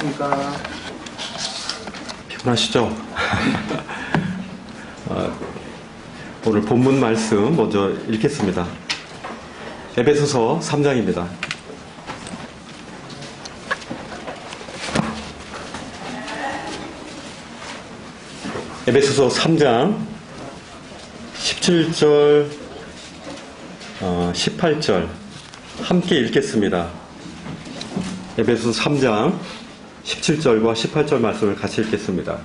안녕하십니까. 피곤하시죠? 오늘 본문 말씀 먼저 읽겠습니다. 에베소서 3장입니다. 에베소서 3장 17절 18절 함께 읽겠습니다. 에베소서 3장 17절과 18절 말씀을 같이 읽겠습니다.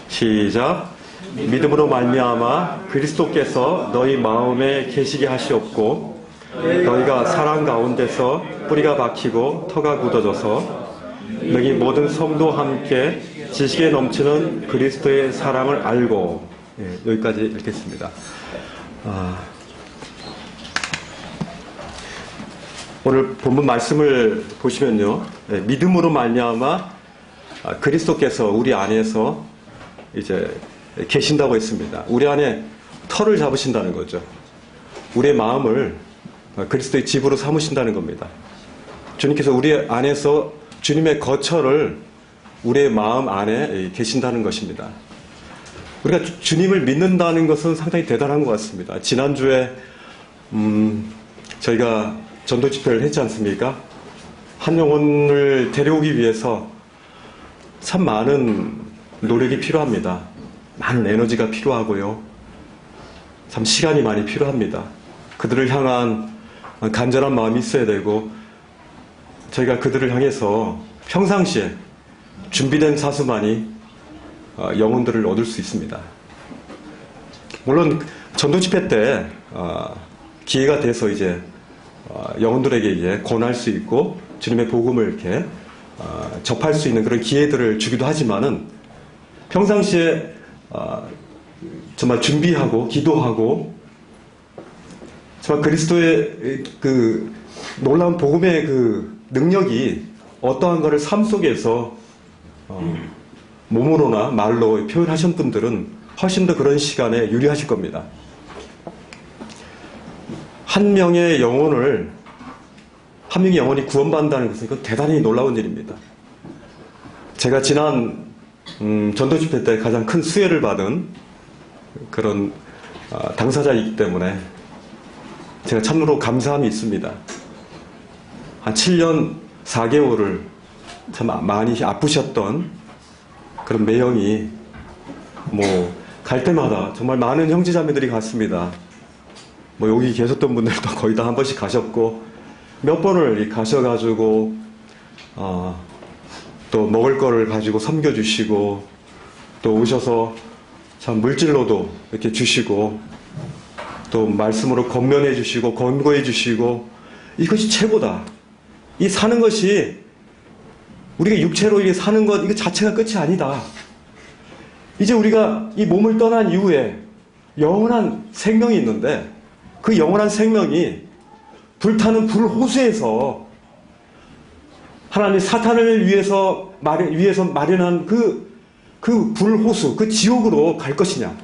시작. 믿음으로 말미암아 그리스도께서 너희 마음에 계시게 하시옵고 너희가 사랑 가운데서 뿌리가 박히고 터가 굳어져서 너희 모든 성도 함께 지식에 넘치는 그리스도의 사랑을 알고. 여기까지 읽겠습니다. 오늘 본문 말씀을 보시면요, 믿음으로 말미암아 그리스도께서 우리 안에서 이제 계신다고 했습니다. 우리 안에 터를 잡으신다는 거죠. 우리의 마음을 그리스도의 집으로 삼으신다는 겁니다. 주님께서 우리 안에서 주님의 거처를 우리의 마음 안에 계신다는 것입니다. 우리가 주님을 믿는다는 것은 상당히 대단한 것 같습니다. 지난주에 저희가 전도 집회를 했지 않습니까? 한 영혼을 데려오기 위해서 참 많은 노력이 필요합니다. 많은 에너지가 필요하고요. 참 시간이 많이 필요합니다. 그들을 향한 간절한 마음이 있어야 되고, 저희가 그들을 향해서 평상시에 준비된 사수만이 영혼들을 얻을 수 있습니다. 물론 전도 집회 때 기회가 돼서 이제 영혼들에게 이제 권할 수 있고 주님의 복음을 이렇게 접할 수 있는 그런 기회들을 주기도 하지만은 평상시에 정말 준비하고 기도하고 정말 그리스도의 그 놀라운 복음의 그 능력이 어떠한 것을 삶 속에서 몸으로나 말로 표현하신 분들은 훨씬 더 그런 시간에 유리하실 겁니다. 한 명의 영혼이 구원받는다는 것은 이건 대단히 놀라운 일입니다. 제가 지난 전도 집회 때 가장 큰 수혜를 받은 그런 당사자이기 때문에 제가 참으로 감사함이 있습니다. 한 7년 4개월을 참 많이 아프셨던 그런 매형이 갈 때마다 정말 많은 형제자매들이 갔습니다. 여기 계셨던 분들도 거의 다 한 번씩 가셨고, 몇 번을 가셔가지고, 또 먹을 거를 가지고 섬겨주시고, 또 오셔서 참 물질로도 이렇게 주시고, 또 말씀으로 권면해 주시고, 권고해 주시고, 이것이 최고다. 이 사는 것이, 우리가 육체로 이렇게 사는 것, 이거 자체가 끝이 아니다. 이제 우리가 이 몸을 떠난 이후에 영원한 생명이 있는데, 그 영원한 생명이 불타는 불호수에서 하나님 사탄을 위해서 마련한 그 불호수, 그 지옥으로 갈 것이냐,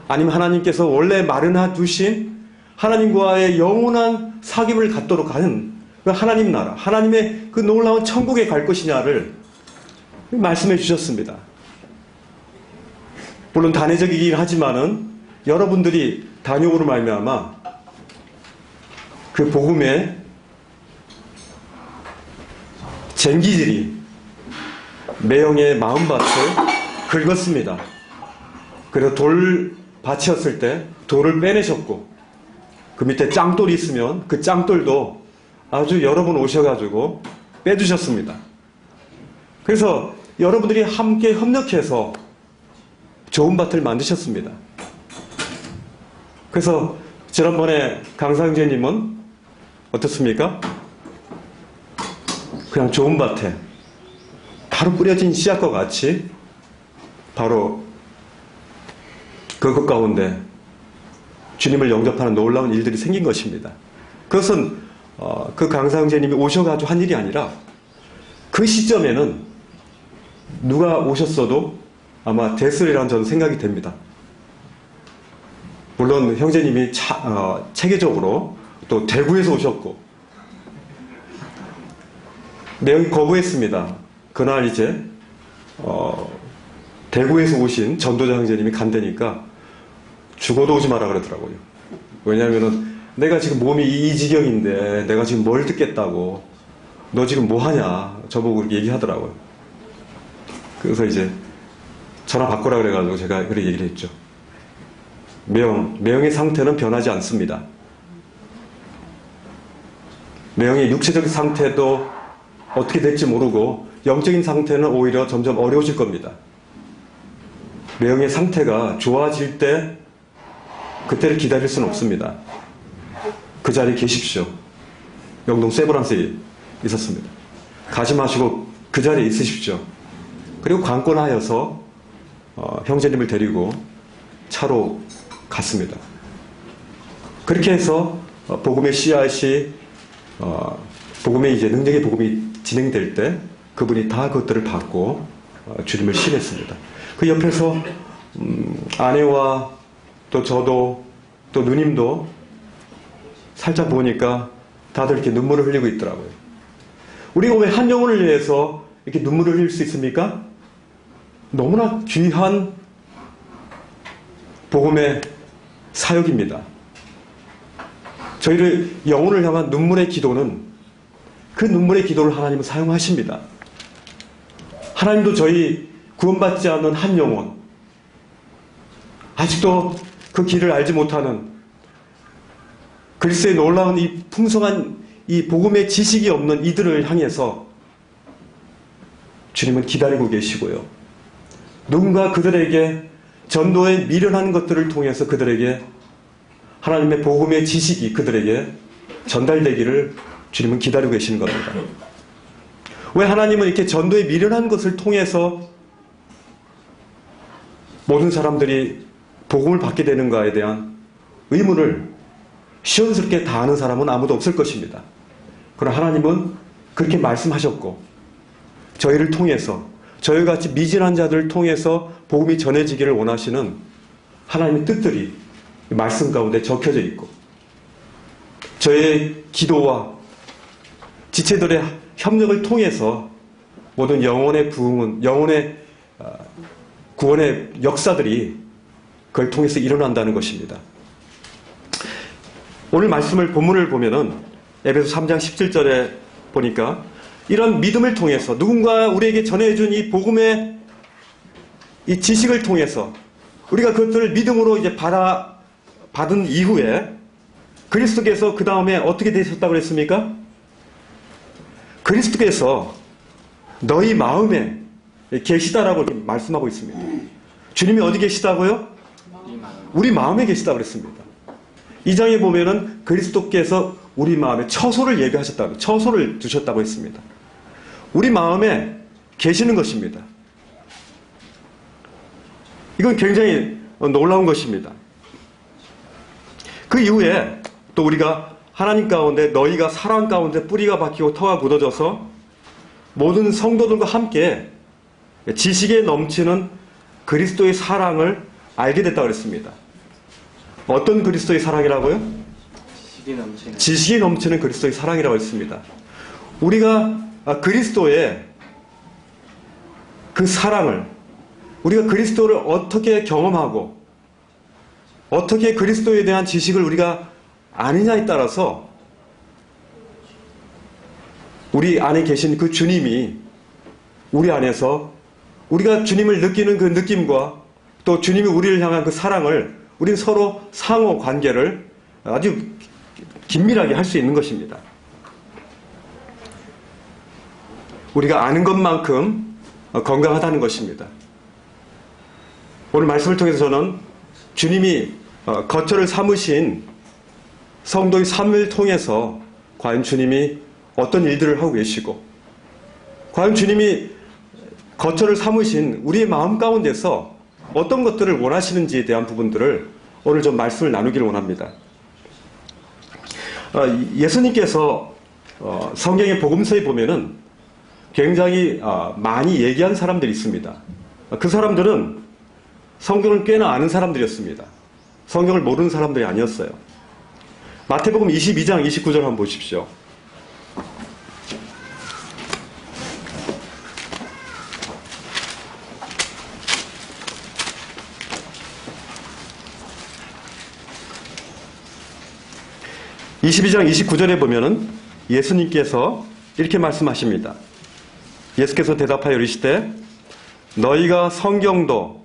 아니면 하나님께서 원래 마련해 두신 하나님과의 영원한 사귐을 갖도록 하는 그 하나님 나라, 하나님의 그 놀라운 천국에 갈 것이냐를 말씀해 주셨습니다. 물론 단회적이긴 하지만은 여러분들이 단용으로 말미암아 그 복음의 쟁기질이 매형의 마음밭을 긁었습니다. 그래서 돌밭이었을 때 돌을 빼내셨고, 그 밑에 짱돌이 있으면 그 짱돌도 아주 여러 번 오셔가지고 빼주셨습니다. 그래서 여러분들이 함께 협력해서 좋은 밭을 만드셨습니다. 그래서 지난번에 강상재님은 어떻습니까? 그냥 좋은 밭에 바로 뿌려진 씨앗과 같이 바로 그것 가운데 주님을 영접하는 놀라운 일들이 생긴 것입니다. 그것은 그 강상재님이 오셔가지고 한 일이 아니라 그 시점에는 누가 오셨어도 아마 됐으리라는 저는 생각이 됩니다. 물론 형제님이 체계적으로 또 대구에서 오셨고 매형이 거부했습니다. 그날 이제 대구에서 오신 전도자 형제님이 간다니까 죽어도 오지 마라 그러더라고요. 왜냐하면은 내가 지금 몸이 이 지경인데 내가 지금 뭘 듣겠다고, 너 지금 뭐 하냐, 저보고 그렇게 얘기하더라고요. 그래서 이제 전화 바꾸라 그래가지고 제가 그렇게 얘기를 했죠. 매형의 상태는 변하지 않습니다. 매형의 육체적 상태도 어떻게 될지 모르고 영적인 상태는 오히려 점점 어려워질 겁니다. 매형의 상태가 좋아질 때 그때를 기다릴 수는 없습니다. 그 자리에 계십시오. 영동 세브란스에 있었습니다. 가지 마시고 그 자리에 있으십시오. 그리고 관건하여서 형제님을 데리고 차로 갔습니다. 그렇게 해서 복음의 씨앗이 복음의 이제 능력의 복음이 진행될 때 그분이 다 그것들을 받고 주님을 신했습니다. 그 옆에서 아내와 또 저도 또 누님도 살짝 보니까 다들 이렇게 눈물을 흘리고 있더라고요. 우리가 왜 한 영혼을 위해서 이렇게 눈물을 흘릴 수 있습니까? 너무나 귀한 복음의 사역입니다. 저희를 영혼을 향한 눈물의 기도는 그 눈물의 기도를 하나님은 사용하십니다. 하나님도 저희 구원받지 않는 한 영혼, 아직도 그 길을 알지 못하는 그리스도의 놀라운 이 풍성한 이 복음의 지식이 없는 이들을 향해서 주님은 기다리고 계시고요. 누군가 그들에게 전도에 미련한 것들을 통해서 그들에게 하나님의 복음의 지식이 그들에게 전달되기를 주님은 기다리고 계시는 겁니다. 왜 하나님은 이렇게 전도에 미련한 것을 통해서 모든 사람들이 복음을 받게 되는가에 대한 의문을 시원스럽게 다 아는 사람은 아무도 없을 것입니다. 그러나 하나님은 그렇게 말씀하셨고 저희를 통해서 저희와 같이 미진한 자들을 통해서 복음이 전해지기를 원하시는 하나님의 뜻들이 말씀 가운데 적혀져 있고 저의 기도와 지체들의 협력을 통해서 모든 영혼의 부흥은 영혼의 구원의 역사들이 그걸 통해서 일어난다는 것입니다. 오늘 말씀을 본문을 보면은 에베소 3장 17절에 보니까 이런 믿음을 통해서 누군가 우리에게 전해준 이 복음의 이 지식을 통해서 우리가 그것들을 믿음으로 이제 받은 이후에 그리스도께서 그 다음에 어떻게 되셨다고 그랬습니까? 그리스도께서 너희 마음에 계시다라고 말씀하고 있습니다. 주님이 어디 계시다고요? 우리 마음에 계시다고 그랬습니다. 이 장에 보면은 그리스도께서 우리 마음에 처소를 예비하셨다고, 처소를 두셨다고 했습니다. 우리 마음에 계시는 것입니다. 이건 굉장히 놀라운 것입니다. 그 이후에 또 우리가 하나님 가운데 너희가 사랑 가운데 뿌리가 박히고 터가 굳어져서 모든 성도들과 함께 지식에 넘치는 그리스도의 사랑을 알게 됐다고 그랬습니다. 어떤 그리스도의 사랑이라고요? 지식이 넘치는 그리스도의 사랑이라고 했습니다. 우리가 그리스도의 그 사랑을 우리가 그리스도를 어떻게 경험하고 어떻게 그리스도에 대한 지식을 우리가 아느냐에 따라서 우리 안에 계신 그 주님이 우리 안에서 우리가 주님을 느끼는 그 느낌과 또 주님이 우리를 향한 그 사랑을 우리는 서로 상호 관계를 아주 긴밀하게 할 수 있는 것입니다. 우리가 아는 것만큼 건강하다는 것입니다. 오늘 말씀을 통해서 저는 주님이 거처를 삼으신 성도의 삶을 통해서 과연 주님이 어떤 일들을 하고 계시고 과연 주님이 거처를 삼으신 우리의 마음 가운데서 어떤 것들을 원하시는지에 대한 부분들을 오늘 좀 말씀을 나누기를 원합니다. 예수님께서 성경의 복음서에 보면은 굉장히 많이 얘기한 사람들이 있습니다. 그 사람들은 성경을 꽤나 아는 사람들이었습니다. 성경을 모르는 사람들이 아니었어요. 마태복음 22장 29절 한번 보십시오. 22장 29절에 보면은 예수님께서 이렇게 말씀하십니다. 예수께서 대답하여 이르시되 너희가 성경도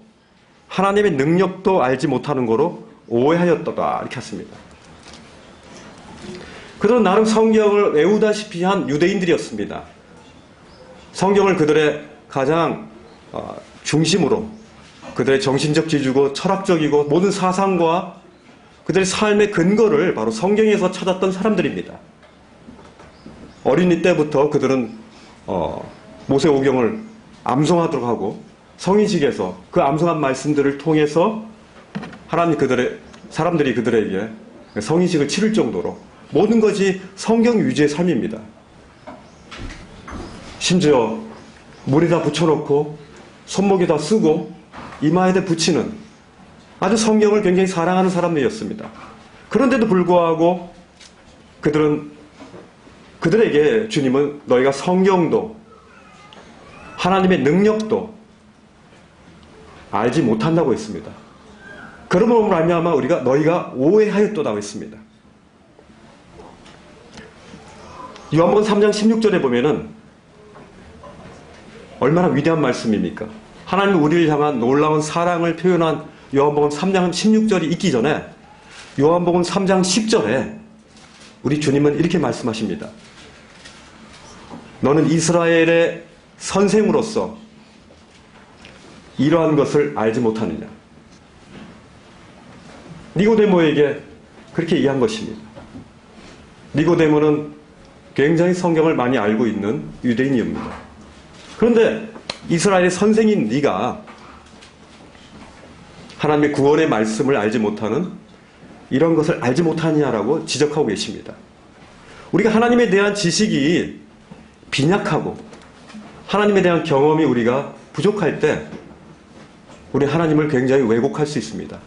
하나님의 능력도 알지 못하는 거로 오해하였도다 이렇게 했습니다. 그들은 나름 성경을 외우다시피 한 유대인들이었습니다. 성경을 그들의 가장 중심으로 그들의 정신적 지주고 철학적이고 모든 사상과 그들의 삶의 근거를 바로 성경에서 찾았던 사람들입니다. 어린이 때부터 그들은 모세오경을 암송하도록 하고 성인식에서 그 암송한 말씀들을 통해서 사람들이 그들에게 성인식을 치를 정도로 모든 것이 성경 위주의 삶입니다. 심지어 물에다 붙여놓고 손목에다 쓰고 이마에다 붙이는 아주 성경을 굉장히 사랑하는 사람들이었습니다. 그런데도 불구하고 그들에게 주님은 너희가 성경도 하나님의 능력도 알지 못한다고 했습니다. 그러므로 말미암아 너희가 오해하였도다고 했습니다. 요한복음 3장 16절에 보면은 얼마나 위대한 말씀입니까? 하나님 우리를 향한 놀라운 사랑을 표현한 요한복음 3장 16절이 있기 전에 요한복음 3장 10절에 우리 주님은 이렇게 말씀하십니다. 너는 이스라엘의 선생으로서 이러한 것을 알지 못하느냐. 니고데모에게 그렇게 얘기한 것입니다. 니고데모는 굉장히 성경을 많이 알고 있는 유대인이옵니다. 그런데 이스라엘의 선생인 네가 하나님의 구원의 말씀을 알지 못하는 이런 것을 알지 못하느냐라고 지적하고 계십니다. 우리가 하나님에 대한 지식이 빈약하고 하나님에 대한 경험이 우리가 부족할 때 우리 하나님을 굉장히 왜곡할 수 있습니다.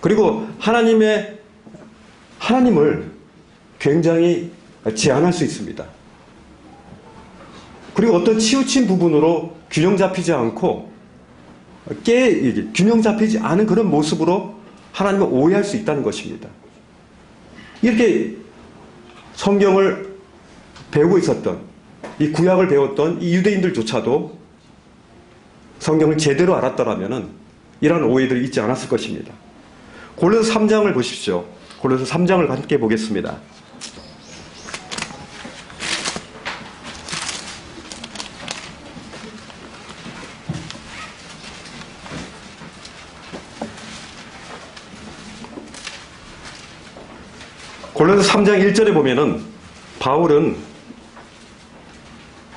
그리고 하나님을 굉장히 제한할 수 있습니다. 그리고 어떤 치우친 부분으로 균형 잡히지 않고 균형 잡히지 않은 그런 모습으로 하나님을 오해할 수 있다는 것입니다. 이렇게 성경을 배우고 있었던 이 구약을 배웠던 이 유대인들조차도 성경을 제대로 알았더라면 이러한 오해들이 있지 않았을 것입니다. 골로새 3장을 보십시오. 골로새 3장을 함께 보겠습니다. 골로새 3장 1절에 보면은 바울은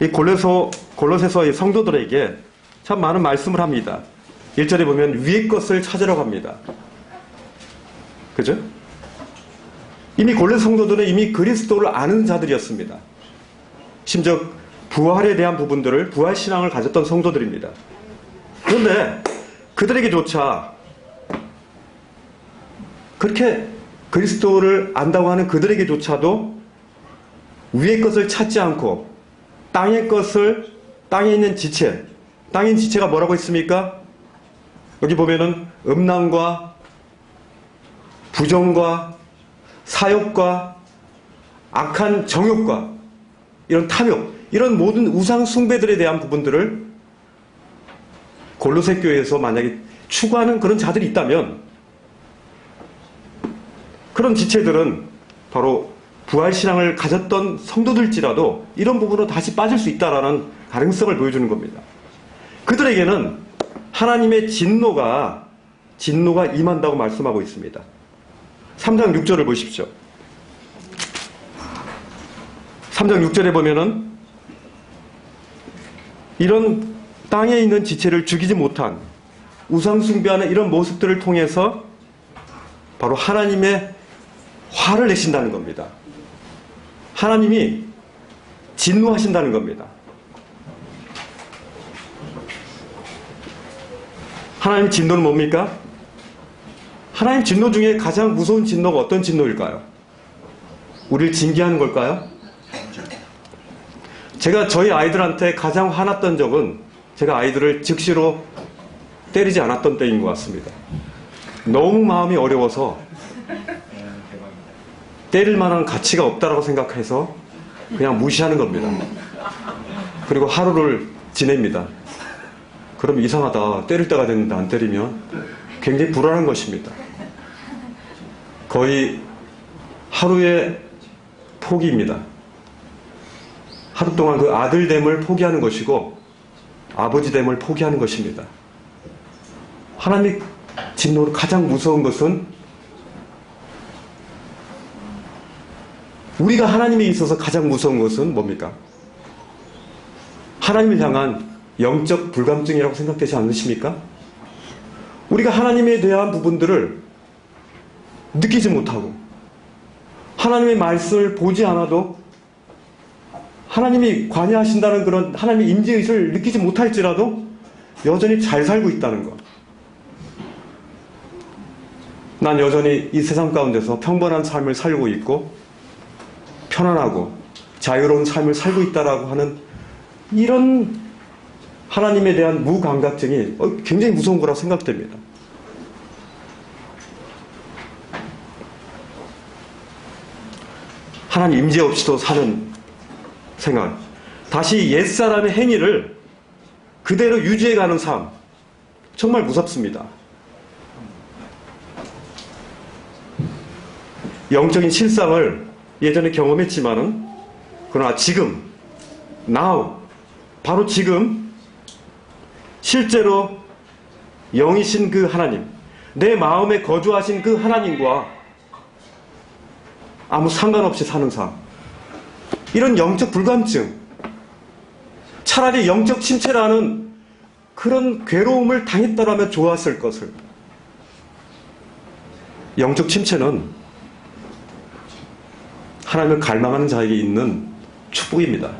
이 골로새서의 성도들에게 참 많은 말씀을 합니다. 1절에 보면 위의 것을 찾으라고 합니다. 그죠? 이미 골로새 성도들은 이미 그리스도를 아는 자들이었습니다. 심지어 부활에 대한 부분들을 부활 신앙을 가졌던 성도들입니다. 그런데 그들에게조차 그렇게 그리스도를 안다고 하는 그들에게조차도 위의 것을 찾지 않고 땅에 있는 지체, 땅인 지체가 뭐라고 했습니까? 여기 보면은 음란과 부정과 사욕과 악한 정욕과 이런 탐욕, 이런 모든 우상 숭배들에 대한 부분들을 골로새 교회에서 만약에 추구하는 그런 자들이 있다면 그런 지체들은 바로 부활신앙을 가졌던 성도들일지라도 이런 부분으로 다시 빠질 수 있다는 가능성을 보여주는 겁니다. 그들에게는 하나님의 진노가 임한다고 말씀하고 있습니다. 3장 6절을 보십시오. 3장 6절에 보면은 이런 땅에 있는 지체를 죽이지 못한 우상숭배하는 이런 모습들을 통해서 바로 하나님의 화를 내신다는 겁니다. 하나님이 진노하신다는 겁니다. 하나님 진노는 뭡니까? 하나님 진노 중에 가장 무서운 진노가 어떤 진노일까요? 우리를 징계하는 걸까요? 제가 저희 아이들한테 가장 화났던 적은 제가 아이들을 즉시로 때리지 않았던 때인 것 같습니다. 너무 마음이 어려워서 때릴 만한 가치가 없다라고 생각해서 그냥 무시하는 겁니다. 그리고 하루를 지냅니다. 그럼 이상하다. 때릴 때가 됐는데 안 때리면 굉장히 불안한 것입니다. 거의 하루의 포기입니다. 하루 동안 그 아들됨을 포기하는 것이고 아버지됨을 포기하는 것입니다. 하나님의 진노로 가장 무서운 것은 우리가 하나님에 있어서 가장 무서운 것은 뭡니까? 하나님을 향한 영적 불감증이라고 생각되지 않으십니까? 우리가 하나님에 대한 부분들을 느끼지 못하고 하나님의 말씀을 보지 않아도 하나님이 관여하신다는 그런 하나님의 임재의식을 느끼지 못할지라도 여전히 잘 살고 있다는 것. 난 여전히 이 세상 가운데서 평범한 삶을 살고 있고 편안하고 자유로운 삶을 살고 있다라고 하는 이런 하나님에 대한 무감각증이 굉장히 무서운 거라고 생각됩니다. 하나님 임재 없이도 사는 생활, 다시 옛사람의 행위를 그대로 유지해가는 삶, 정말 무섭습니다. 영적인 실상을 예전에 경험했지만은 그러나 지금, now, 바로 지금 실제로 영이신 그 하나님, 내 마음에 거주하신 그 하나님과 아무 상관없이 사는 삶, 이런 영적 불감증, 차라리 영적 침체라는 그런 괴로움을 당했더라면 좋았을 것을. 영적 침체는 하나님을 갈망하는 자에게 있는 축복입니다.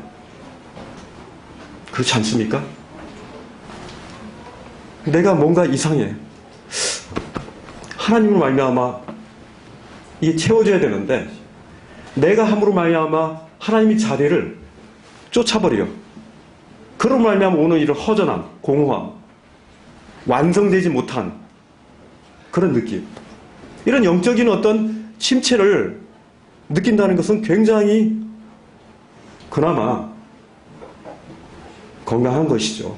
그렇지 않습니까? 내가 뭔가 이상해. 하나님을 말미암아 이게 채워져야 되는데 내가 함으로 말미암아 하나님의 자리를 쫓아버려. 그로 말미암아 오는 이런 허전함, 공허함, 완성되지 못한 그런 느낌. 이런 영적인 어떤 침체를 느낀다는 것은 굉장히 그나마 건강한 것이죠.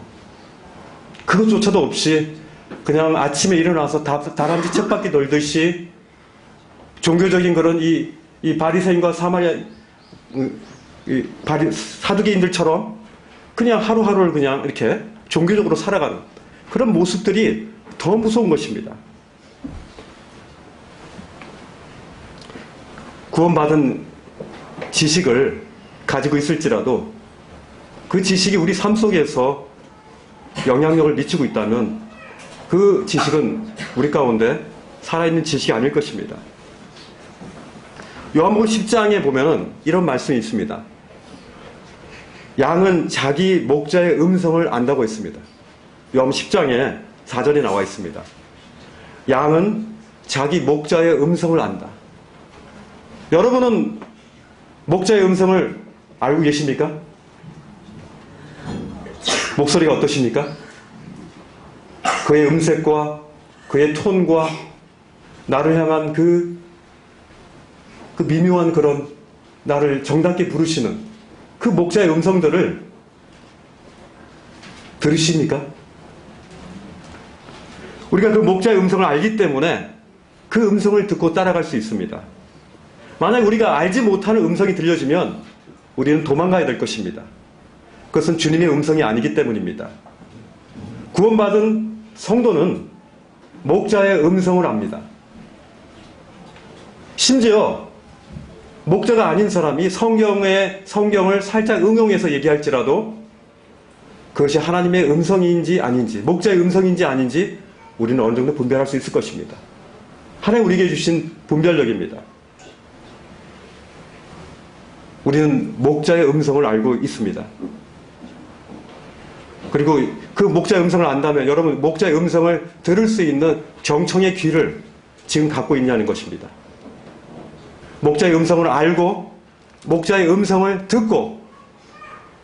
그것조차도 없이 그냥 아침에 일어나서 다람쥐 쳇바퀴 돌듯이 종교적인 그런 이 바리새인과 사두개인들처럼 그냥 하루하루를 그냥 이렇게 종교적으로 살아가는 그런 모습들이 더 무서운 것입니다. 구원받은 지식을 가지고 있을지라도 그 지식이 우리 삶 속에서 영향력을 미치고 있다면 그 지식은 우리 가운데 살아있는 지식이 아닐 것입니다. 요한복음 10장에 보면은 이런 말씀이 있습니다. 양은 자기 목자의 음성을 안다고 했습니다. 요한복음 10장에 4절에 나와 있습니다. 양은 자기 목자의 음성을 안다. 여러분은 목자의 음성을 알고 계십니까? 목소리가 어떠십니까? 그의 음색과 그의 톤과 나를 향한 그 미묘한 그런 나를 정답게 부르시는 그 목자의 음성들을 들으십니까? 우리가 그 목자의 음성을 알기 때문에 그 음성을 듣고 따라갈 수 있습니다. 만약 우리가 알지 못하는 음성이 들려지면 우리는 도망가야 될 것입니다. 그것은 주님의 음성이 아니기 때문입니다. 구원받은 성도는 목자의 음성을 압니다. 심지어 목자가 아닌 사람이 성경을 살짝 응용해서 얘기할지라도 그것이 하나님의 음성인지 아닌지, 목자의 음성인지 아닌지 우리는 어느 정도 분별할 수 있을 것입니다. 하나님 우리에게 주신 분별력입니다. 우리는 목자의 음성을 알고 있습니다. 그리고 그 목자의 음성을 안다면 여러분 목자의 음성을 들을 수 있는 경청의 귀를 지금 갖고 있냐는 것입니다. 목자의 음성을 알고 목자의 음성을 듣고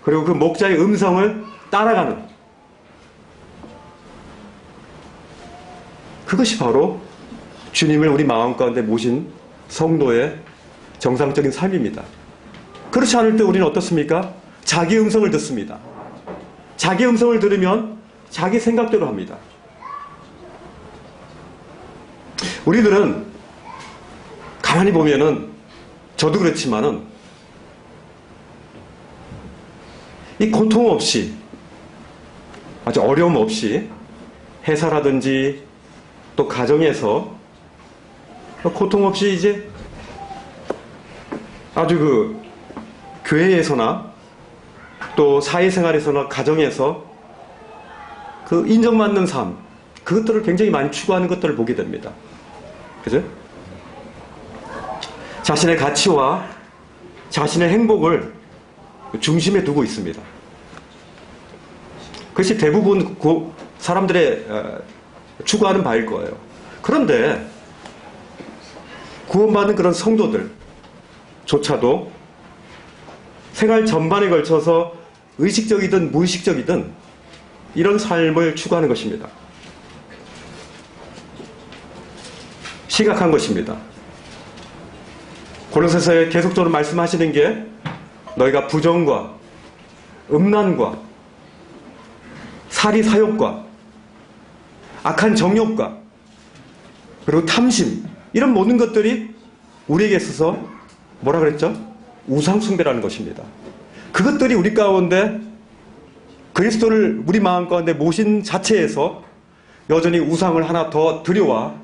그리고 그 목자의 음성을 따라가는 그것이 바로 주님을 우리 마음 가운데 모신 성도의 정상적인 삶입니다. 그렇지 않을 때 우리는 어떻습니까? 자기 음성을 듣습니다. 자기 음성을 들으면 자기 생각대로 합니다. 우리들은 가만히 보면은 저도 그렇지만은 이 고통 없이 아주 어려움 없이 회사라든지 또 가정에서 고통 없이 이제 아주 그 교회에서나 또 사회생활에서나 가정에서 그 인정받는 삶, 그것들을 굉장히 많이 추구하는 것들을 보게 됩니다. 그죠? 자신의 가치와 자신의 행복을 중심에 두고 있습니다. 그것이 대부분 사람들의 추구하는 바일 거예요. 그런데 구원받은 그런 성도들조차도 생활 전반에 걸쳐서 의식적이든 무의식적이든 이런 삶을 추구하는 것입니다. 심각한 것입니다. 골로새서에 계속적으로 말씀하시는 게 너희가 부정과 음란과 사리 사욕과 악한 정욕과 그리고 탐심, 이런 모든 것들이 우리에게 있어서 뭐라 그랬죠? 우상숭배라는 것입니다. 그것들이 우리 가운데 그리스도를 우리 마음 가운데 모신 자체에서 여전히 우상을 하나 더 들여와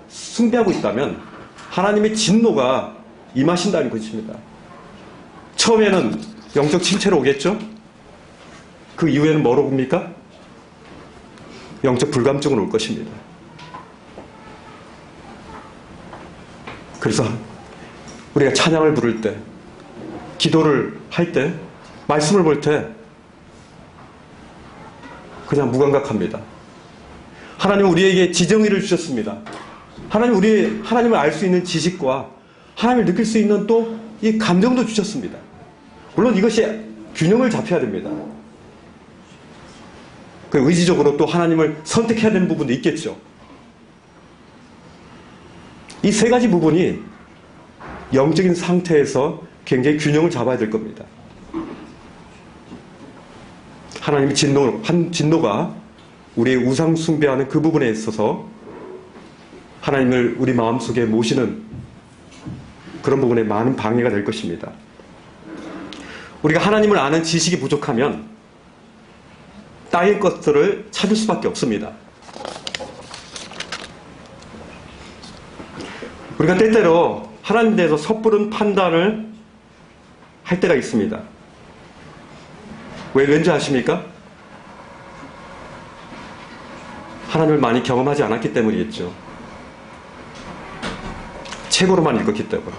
숭배하고 있다면 하나님의 진노가 임하신다는 것입니다. 처음에는 영적 침체로 오겠죠? 그 이후에는 뭐로 옵니까? 영적 불감증으로 올 것입니다. 그래서 우리가 찬양을 부를 때, 기도를 할 때, 말씀을 볼 때 그냥 무감각합니다. 하나님은 우리에게 지정의를 주셨습니다. 하나님을 알 수 있는 지식과 하나님을 느낄 수 있는 또 이 감정도 주셨습니다. 물론 이것이 균형을 잡혀야 됩니다. 그 의지적으로 또 하나님을 선택해야 되는 부분도 있겠죠. 이 세 가지 부분이 영적인 상태에서 굉장히 균형을 잡아야 될 겁니다. 하나님의 진노가 우리의 우상 숭배하는 그 부분에 있어서 하나님을 우리 마음속에 모시는 그런 부분에 많은 방해가 될 것입니다. 우리가 하나님을 아는 지식이 부족하면 따일 것들을 찾을 수밖에 없습니다. 우리가 때때로 하나님에 대해서 섣부른 판단을 할 때가 있습니다. 왠지 아십니까? 하나님을 많이 경험하지 않았기 때문이겠죠. 책으로만 읽었기 때문에.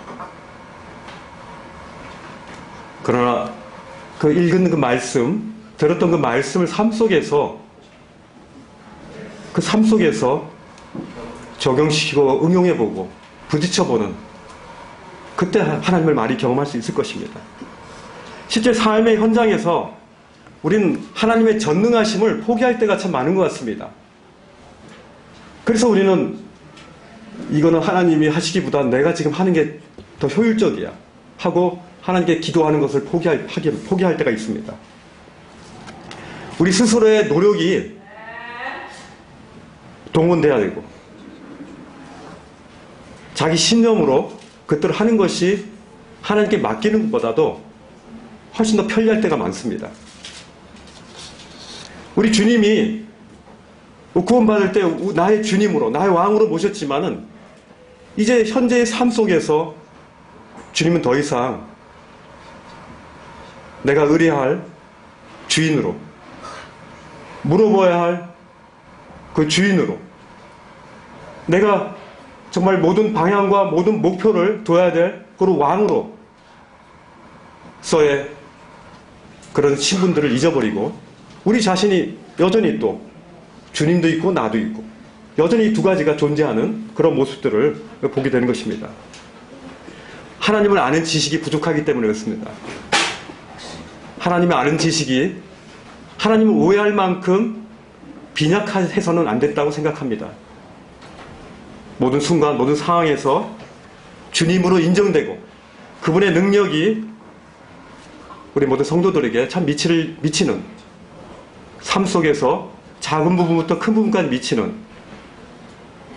그러나 그 읽은 그 말씀, 들었던 그 말씀을 삶 속에서 적용시키고 응용해보고 부딪혀보는, 그때 하나님을 많이 경험할 수 있을 것입니다. 실제 삶의 현장에서 우리는 하나님의 전능하심을 포기할 때가 참 많은 것 같습니다. 그래서 우리는 이거는 하나님이 하시기보다 내가 지금 하는 게 더 효율적이야 하고 하나님께 기도하는 것을 포기할 때가 있습니다. 우리 스스로의 노력이 동원돼야 되고 자기 신념으로 그것들을 하는 것이 하나님께 맡기는 것보다도 훨씬 더 편리할 때가 많습니다. 우리 주님이 구원받을 때 나의 주님으로, 나의 왕으로 모셨지만은 이제 현재의 삶 속에서 주님은 더 이상 내가 의뢰할 주인으로, 물어봐야 할 그 주인으로, 내가 정말 모든 방향과 모든 목표를 둬야 될 그런 왕으로서의 그런 신분들을 잊어버리고 우리 자신이 여전히 또 주님도 있고 나도 있고 여전히 이 두 가지가 존재하는 그런 모습들을 보게 되는 것입니다. 하나님을 아는 지식이 부족하기 때문에 그렇습니다. 하나님을 아는 지식이 하나님을 오해할 만큼 빈약해서는 안 됐다고 생각합니다. 모든 순간, 모든 상황에서 주님으로 인정되고 그분의 능력이 우리 모든 성도들에게 참 미치는 삶 속에서 작은 부분부터 큰 부분까지 미치는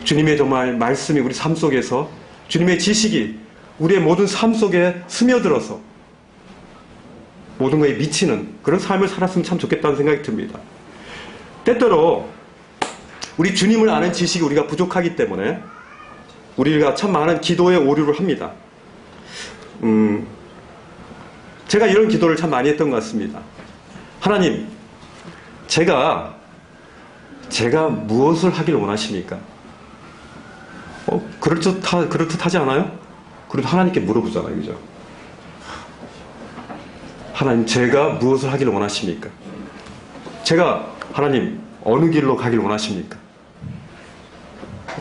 주님의 정말 말씀이 우리 삶 속에서 주님의 지식이 우리의 모든 삶 속에 스며들어서 모든 것에 미치는 그런 삶을 살았으면 참 좋겠다는 생각이 듭니다. 때때로 우리 주님을 아는 지식이 우리가 부족하기 때문에 우리가 참 많은 기도에 오류를 합니다. 제가 이런 기도를 참 많이 했던 것 같습니다. 하나님, 제가 무엇을 하길 원하십니까? 그럴듯하지 않아요? 그래도 하나님께 물어보잖아요, 그죠? 하나님, 제가 무엇을 하길 원하십니까? 하나님, 어느 길로 가길 원하십니까?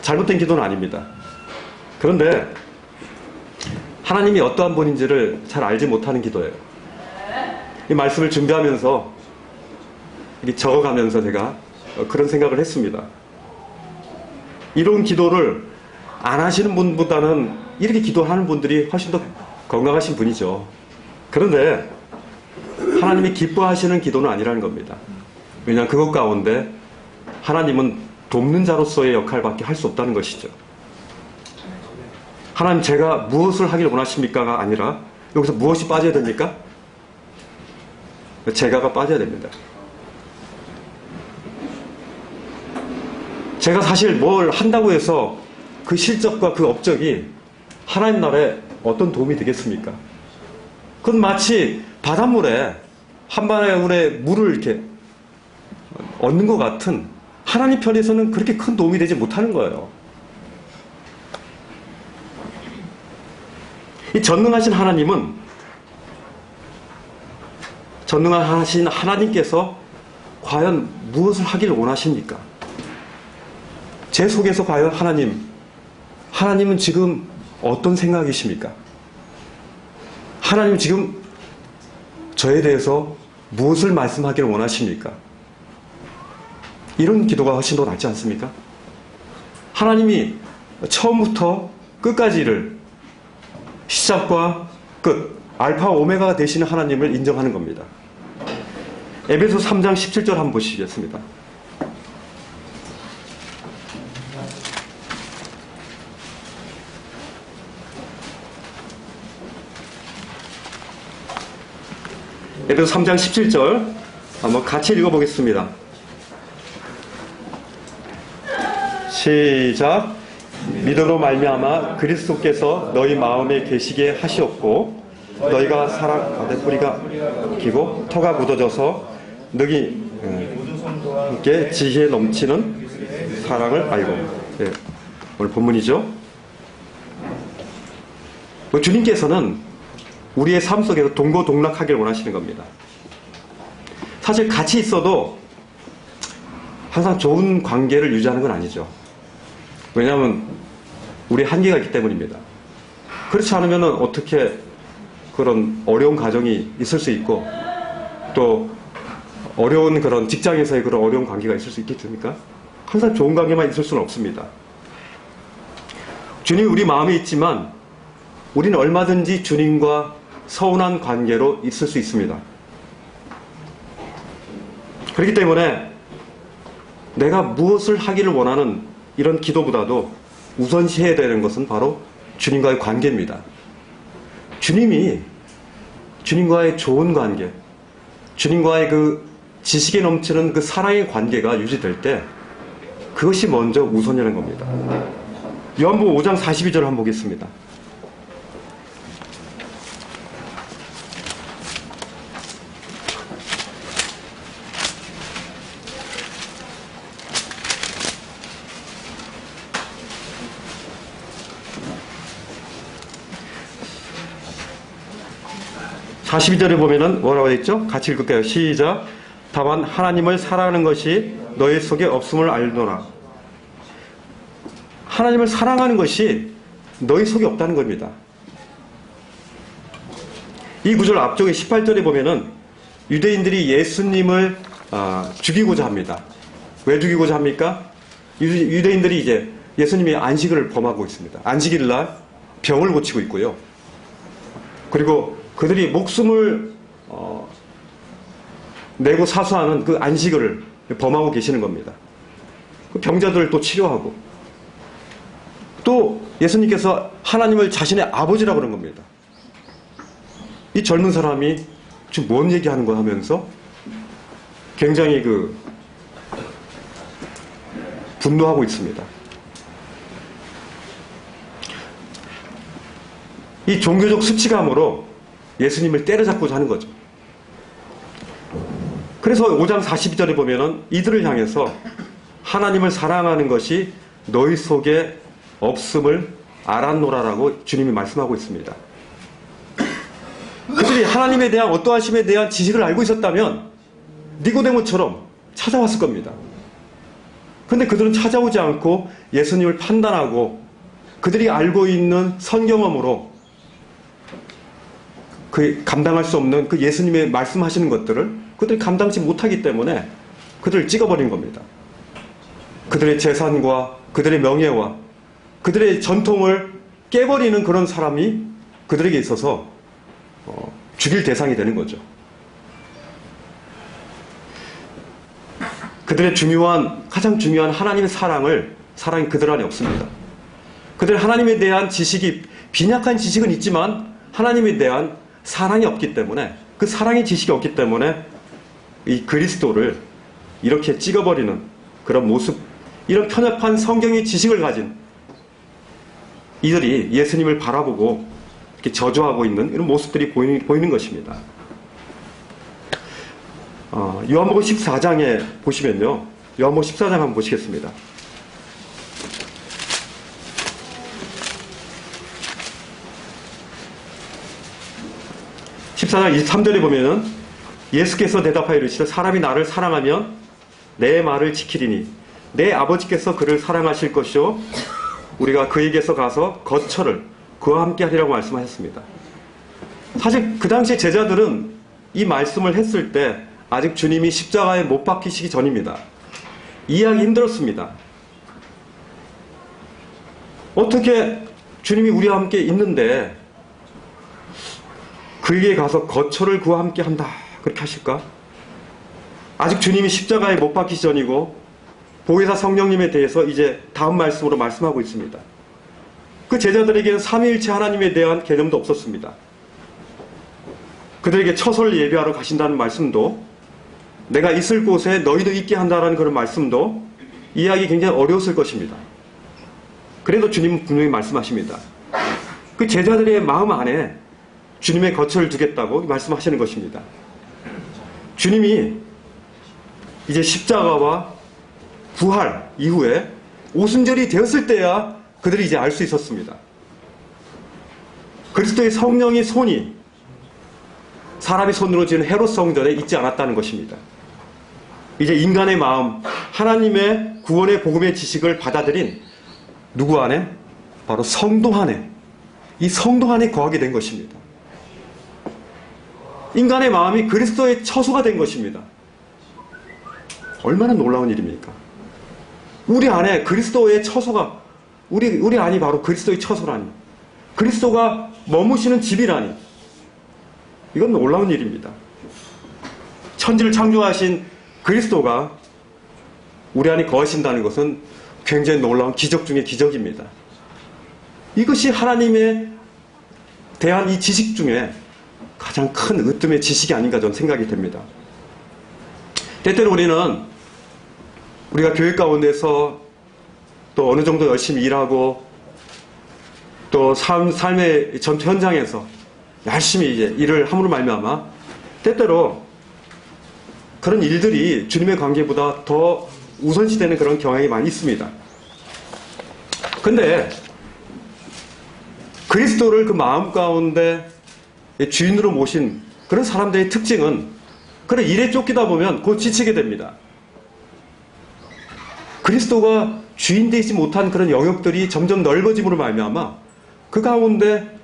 잘못된 기도는 아닙니다. 그런데 하나님이 어떠한 분인지를 잘 알지 못하는 기도예요. 이 말씀을 준비하면서 적어가면서 제가 그런 생각을 했습니다. 이런 기도를 안 하시는 분보다는 이렇게 기도하는 분들이 훨씬 더 건강하신 분이죠. 그런데 하나님이 기뻐하시는 기도는 아니라는 겁니다. 왜냐하면 그것 가운데 하나님은 돕는 자로서의 역할밖에 할 수 없다는 것이죠. 하나님, 제가 무엇을 하길 원하십니까가 아니라 여기서 무엇이 빠져야 됩니까? 제가가 빠져야 됩니다. 제가 사실 뭘 한다고 해서 그 실적과 그 업적이 하나님 나라에 어떤 도움이 되겠습니까? 그건 마치 바닷물에 한 방울의 물을 이렇게 얻는 것 같은 하나님 편에서는 그렇게 큰 도움이 되지 못하는 거예요. 이 전능하신 하나님께서 과연 무엇을 하기를 원하십니까? 제 속에서 과연 하나님은 지금 어떤 생각이십니까? 하나님 지금 저에 대해서 무엇을 말씀하기를 원하십니까? 이런 기도가 훨씬 더 낫지 않습니까? 하나님이 처음부터 끝까지를 시작과 끝, 알파 오메가가 되시는 하나님을 인정하는 겁니다. 에베소 3장 17절 한번 보시겠습니다. 에베소 3장 17절 한번 같이 읽어보겠습니다. 시작. 믿음으로 말미암아 그리스도께서 너희 마음에 계시게 하시었고 너희가 사랑 뿌리가 기고 터가 묻어져서 너희 함께 지혜에 넘치는 사랑을 알고. 네, 오늘 본문이죠. 주님께서는 우리의 삶 속에서 동고동락하길 원하시는 겁니다. 사실 같이 있어도 항상 좋은 관계를 유지하는 건 아니죠. 왜냐하면 우리 한계가 있기 때문입니다. 그렇지 않으면 어떻게 그런 어려운 가정이 있을 수 있고 또 어려운 그런 직장에서의 그런 어려운 관계가 있을 수 있겠습니까? 항상 좋은 관계만 있을 수는 없습니다. 주님이 우리 마음에 있지만 우리는 얼마든지 주님과 서운한 관계로 있을 수 있습니다. 그렇기 때문에 내가 무엇을 하기를 원하는 이런 기도보다도 우선시해야 되는 것은 바로 주님과의 관계입니다. 주님과의 좋은 관계, 주님과의 그 지식에 넘치는 그 사랑의 관계가 유지될 때 그것이 먼저 우선이라는 겁니다. 요한복음 5장 42절을 한번 보겠습니다. 자, 42절에 보면은 뭐라고 되어 있죠? 같이 읽을게요. 시작. 다만 하나님을 사랑하는 것이 너희 속에 없음을 알노라. 하나님을 사랑하는 것이 너희 속에 없다는 겁니다. 이 구절 앞쪽에 18절에 보면은 유대인들이 예수님을 죽이고자 합니다. 왜 죽이고자 합니까? 유대인들이 이제 예수님이 안식일을 범하고 있습니다. 안식일날 병을 고치고 있고요. 그리고 그들이 목숨을 내고 사수하는 그 안식을 범하고 계시는 겁니다. 그 병자들을 또 치료하고, 또 예수님께서 하나님을 자신의 아버지라고 그런 겁니다. 이 젊은 사람이 지금 뭔 얘기하는 거 하면서 굉장히 분노하고 있습니다. 이 종교적 수치감으로 예수님을 때려잡고자 하는 거죠. 그래서 5장 42절에 보면은 이들을 향해서 하나님을 사랑하는 것이 너희 속에 없음을 알았노라라고 주님이 말씀하고 있습니다. 그들이 하나님에 대한 어떠하심에 대한 지식을 알고 있었다면 니고데모처럼 찾아왔을 겁니다. 그런데 그들은 찾아오지 않고 예수님을 판단하고 그들이 알고 있는 선경험으로 그 감당할 수 없는 그 예수님의 말씀하시는 것들을 그들이 감당치 못하기 때문에 그들을 찍어버린 겁니다. 그들의 재산과 그들의 명예와 그들의 전통을 깨버리는 그런 사람이 그들에게 있어서 죽일 대상이 되는 거죠. 그들의 가장 중요한 하나님의 사랑이 그들 안에 없습니다. 그들 하나님에 대한 지식이, 빈약한 지식은 있지만 하나님에 대한 사랑이 없기 때문에, 그 사랑의 지식이 없기 때문에 이 그리스도를 이렇게 찍어버리는 그런 모습, 이런 편협한 성경의 지식을 가진 이들이 예수님을 바라보고 이렇게 저주하고 있는 이런 모습들이 보이는 것입니다. 요한복음 14장에 보시면요. 요한복음 14장 한번 보시겠습니다. 14장 23절에 보면은 예수께서 대답하여 이르시되 사람이 나를 사랑하면 내 말을 지키리니 내 아버지께서 그를 사랑하실 것이요 우리가 그에게서 가서 거처를 그와 함께 하리라고 말씀하셨습니다. 사실 그 당시에 제자들은 이 말씀을 했을 때 아직 주님이 십자가에 못 박히시기 전입니다. 이해하기 힘들었습니다. 어떻게 주님이 우리와 함께 있는데 그에게 가서 거처를 그와 함께 한다 그렇게 하실까? 아직 주님이 십자가에 못 박히시 전이고 보혜사 성령님에 대해서 이제 다음 말씀으로 말씀하고 있습니다. 그 제자들에게는 삼위일체 하나님에 대한 개념도 없었습니다. 그들에게 처소를 예비하러 가신다는 말씀도, 내가 있을 곳에 너희도 있게 한다는 그런 말씀도 이해하기 굉장히 어려웠을 것입니다. 그래도 주님은 분명히 말씀하십니다. 그 제자들의 마음 안에 주님의 거처를 두겠다고 말씀하시는 것입니다. 주님이 이제 십자가와 부활 이후에 오순절이 되었을 때야 그들이 이제 알 수 있었습니다. 그리스도의 성령의 손이 사람의 손으로 지은 헤롯 성전에 있지 않았다는 것입니다. 이제 인간의 마음, 하나님의 구원의 복음의 지식을 받아들인 누구 안에? 바로 성도 안에, 이 성도 안에 거하게 된 것입니다. 인간의 마음이 그리스도의 처소가 된 것입니다. 얼마나 놀라운 일입니까? 우리 안에 그리스도의 처소가, 우리 안이 바로 그리스도의 처소라니, 그리스도가 머무시는 집이라니, 이건 놀라운 일입니다. 천지를 창조하신 그리스도가 우리 안에 거하신다는 것은 굉장히 놀라운 기적 중의 기적입니다. 이것이 하나님에 대한 이 지식 중에 가장 큰 으뜸의 지식이 아닌가 저는 생각이 됩니다. 때때로 우리가 교회 가운데서 또 어느 정도 열심히 일하고 또 삶의 전 현장에서 열심히 이제 일을 함으로 말미암아 때때로 그런 일들이 주님의 관계보다 더 우선시되는 그런 경향이 많이 있습니다. 근데 그리스도를 그 마음 가운데 주인으로 모신 그런 사람들의 특징은 그런 일에 쫓기다 보면 곧 지치게 됩니다. 그리스도가 주인 되지 못한 그런 영역들이 점점 넓어짐으로 말미암아 그 가운데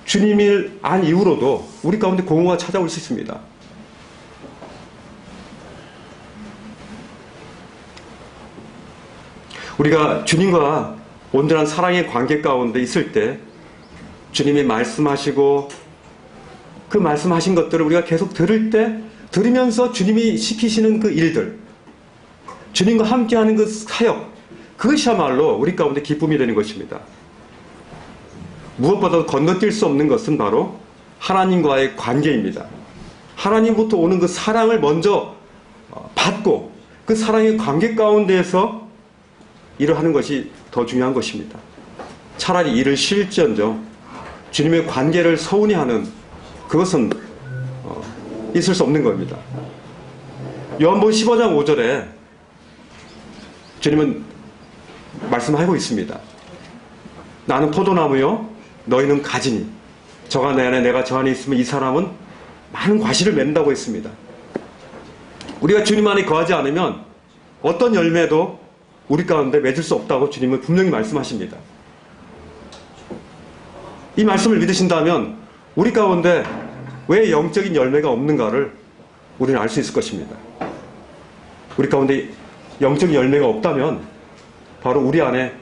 주님을 안 이후로도 우리 가운데 공허가 찾아올 수 있습니다. 우리가 주님과 온전한 사랑의 관계 가운데 있을 때 주님이 말씀하시고 그 말씀하신 것들을 우리가 계속 들으면서 주님이 시키시는 그 일들, 주님과 함께하는 그 사역, 그것이야말로 우리 가운데 기쁨이 되는 것입니다. 무엇보다도 건너뛸 수 없는 것은 바로 하나님과의 관계입니다. 하나님부터 오는 그 사랑을 먼저 받고 그 사랑의 관계 가운데에서 일을 하는 것이 더 중요한 것입니다. 차라리 일을 쉴지언정 주님의 관계를 서운히 하는 그것은 있을 수 없는 겁니다. 요한복음 15장 5절에 주님은 말씀하고 있습니다. 나는 포도나무요 너희는 가지니 저가 내 안에 내가 저 안에 있으면 이 사람은 많은 과실을 맺는다고 했습니다. 우리가 주님 안에 거하지 않으면 어떤 열매도 우리 가운데 맺을 수 없다고 주님은 분명히 말씀하십니다. 이 말씀을 믿으신다면 우리 가운데 왜 영적인 열매가 없는가를 우리는 알 수 있을 것입니다. 우리 가운데 영적인 열매가 없다면 바로 우리 안에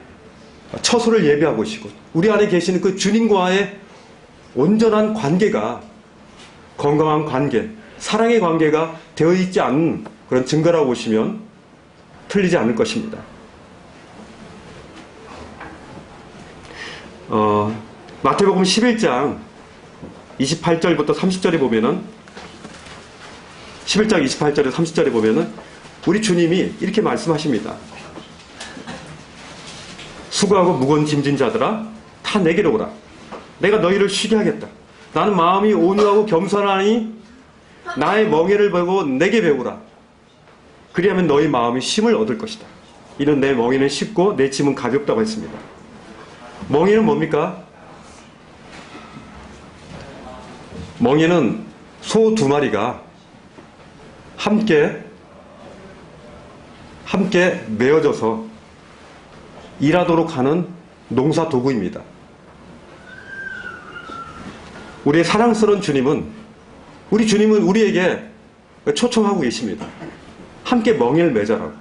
처소를 예비하고 계시고 우리 안에 계시는 그 주님과의 온전한 관계가 건강한 관계, 사랑의 관계가 되어 있지 않은 그런 증거라고 보시면 틀리지 않을 것입니다. 마태복음 11장 28절부터 30절에 보면은 11장 28절에 30절에 보면은 우리 주님이 이렇게 말씀하십니다. 수고하고 무거운 짐진 자들아 다 내게로 오라. 내가 너희를 쉬게 하겠다. 나는 마음이 온유하고 겸손하니 나의 멍에를 보고 내게 배우라. 그리하면 너희 마음이 쉼을 얻을 것이다. 이는 내 멍에는 쉽고 내 짐은 가볍다고 했습니다. 멍에는 뭡니까? 멍에는 소 2마리가 함께 메어져서 일하도록 하는 농사 도구입니다. 우리의 사랑스러운 주님은 우리에게 초청하고 계십니다. 함께 멍에를 맺어라고.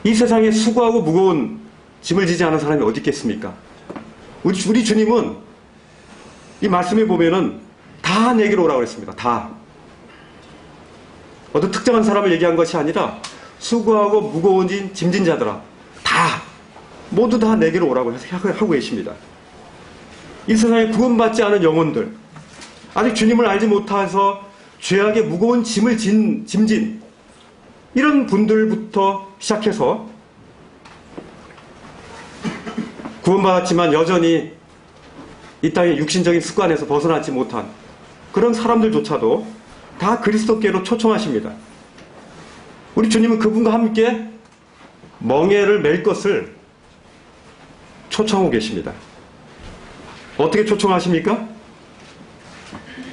이 세상에 수고하고 무거운 짐을 지지 않은 사람이 어디 있겠습니까? 우리 주님은 이 말씀에 보면은 다 내게로 오라고 했습니다. 다. 어떤 특정한 사람을 얘기한 것이 아니라 수고하고 무거운 짐진 자들아 다 모두 다 내게로 오라고 하고 계십니다. 이 세상에 구원받지 않은 영혼들, 아직 주님을 알지 못해서 죄악의 무거운 짐을 짐진 이런 분들부터 시작해서 구원받았지만 여전히 이 땅의 육신적인 습관에서 벗어나지 못한 그런 사람들조차도 다 그리스도께로 초청하십니다. 우리 주님은 그분과 함께 멍에를 맬 것을 초청하고 계십니다. 어떻게 초청하십니까?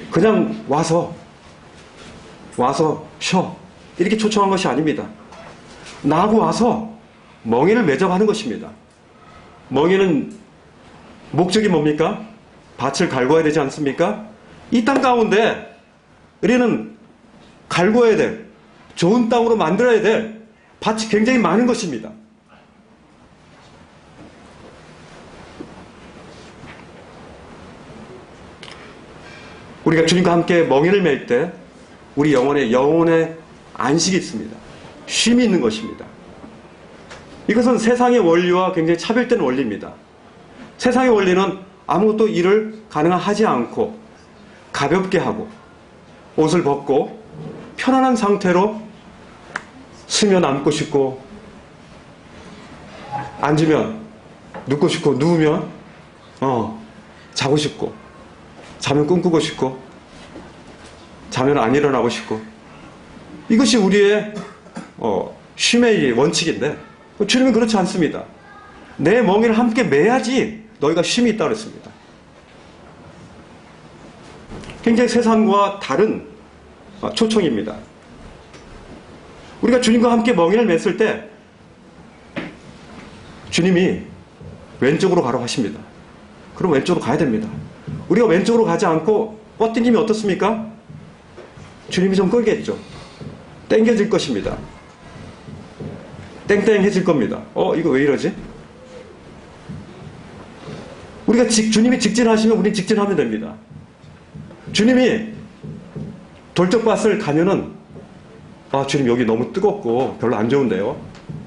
그냥 와서 쉬어 이렇게 초청한 것이 아닙니다. 나하고 와서 멍에를 맺어가는 것입니다. 멍에는 목적이 뭡니까? 밭을 갈궈야 되지 않습니까? 이 땅 가운데 우리는 갈궈야 될, 좋은 땅으로 만들어야 될 밭이 굉장히 많은 것입니다. 우리가 주님과 함께 멍에를 맬 때 우리 영혼의 안식이 있습니다. 쉼이 있는 것입니다. 이것은 세상의 원리와 굉장히 차별된 원리입니다. 세상의 원리는 아무것도 일을 가능하지 않고 가볍게 하고 옷을 벗고 편안한 상태로 쓰면 앉고 싶고 앉으면 눕고 싶고 누우면 자고 싶고 자면 꿈꾸고 싶고 자면 안 일어나고 싶고 이것이 우리의 쉼의 원칙인데 주님은 그렇지 않습니다. 내 멍에를 함께 매야지 너희가 쉼이 있다고 했습니다. 굉장히 세상과 다른 초청입니다. 우리가 주님과 함께 멍에를 맸을 때 주님이 왼쪽으로 가라고 하십니다. 그럼 왼쪽으로 가야 됩니다. 우리가 왼쪽으로 가지 않고 뻗당기면 어떻습니까? 주님이 좀 끌겠죠. 땡겨질 것입니다. 땡땡해질 겁니다. 이거 왜 이러지? 우리가 주님이 직진하시면 우린 직진하면 됩니다. 주님이 돌적밭을 가면은 주님 여기 너무 뜨겁고 별로 안 좋은데요.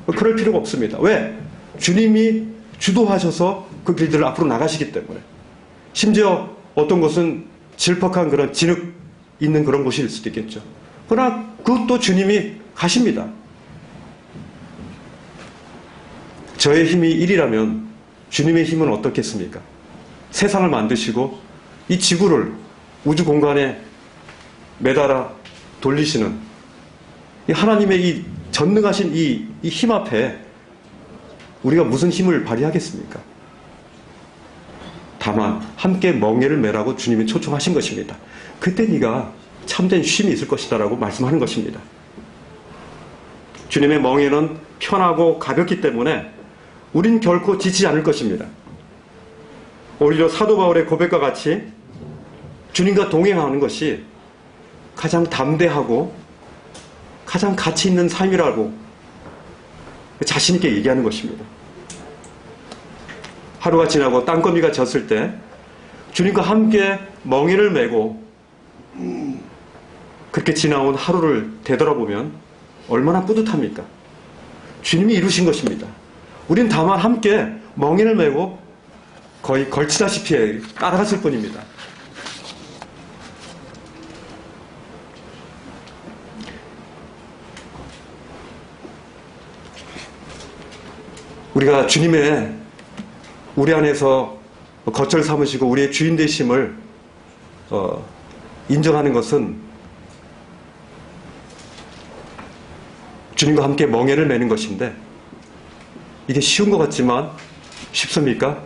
그럴 필요가 없습니다. 왜? 주님이 주도하셔서 그 길들을 앞으로 나가시기 때문에. 심지어 어떤 곳은 질퍽한 그런 진흙 있는 그런 곳일 수도 있겠죠. 그러나 그것도 주님이 가십니다. 저의 힘이 1이라면 주님의 힘은 어떻겠습니까? 세상을 만드시고 이 지구를 우주 공간에 매달아 돌리시는 이 하나님의 이 전능하신 이 힘 앞에 우리가 무슨 힘을 발휘하겠습니까? 다만 함께 멍에를 매라고 주님이 초청하신 것입니다. 그때 네가 참된 쉼이 있을 것이다 라고 말씀하는 것입니다. 주님의 멍에는 편하고 가볍기 때문에 우린 결코 지치지 않을 것입니다. 오히려 사도 바울의 고백과 같이 주님과 동행하는 것이 가장 담대하고 가장 가치 있는 삶이라고 자신 있게 얘기하는 것입니다. 하루가 지나고 땅거미가 졌을 때 주님과 함께 멍에를 메고 그렇게 지나온 하루를 되돌아보면 얼마나 뿌듯합니까? 주님이 이루신 것입니다. 우린 다만 함께 멍에를 메고 거의 걸치다시피 따라갔을 뿐입니다. 우리가 주님의 우리 안에서 거처를 삼으시고 우리의 주인 되심을 인정하는 것은 주님과 함께 멍에를 매는 것인데 이게 쉬운 것 같지만 쉽습니까?